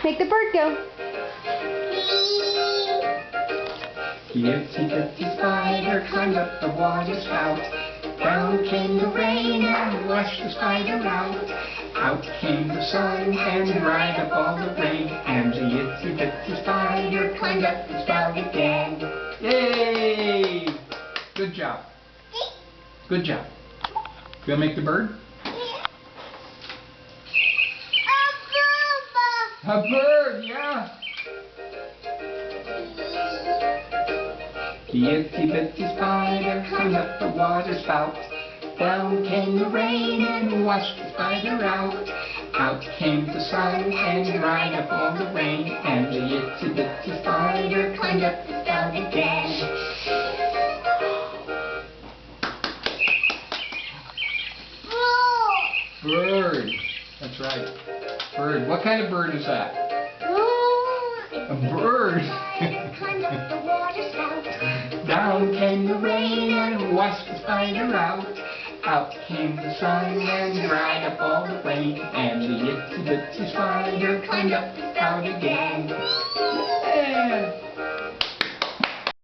Make the bird go. The itsy bitsy spider climbed up the water spout. Down came the rain and washed the spider out. Out came the sun and dried up all the rain. And the itsy bitsy spider climbed up the spout again. Yay! Good job. Good job. You want to make the bird? A bird, yeah. The itsy bitsy spider climbed up the water spout. Down came the rain and washed the spider out. Out came the sun and dried up all the rain. And the itsy bitsy spider climbed up the spout again. Bird. That's right. Bird. What kind of bird is that? A bird. Climbed up the water spout. Down came the rain and washed the spider out. Out came the sun and dried up all the rain. And the itsy bitsy spider climbed up the spout again. Yeah.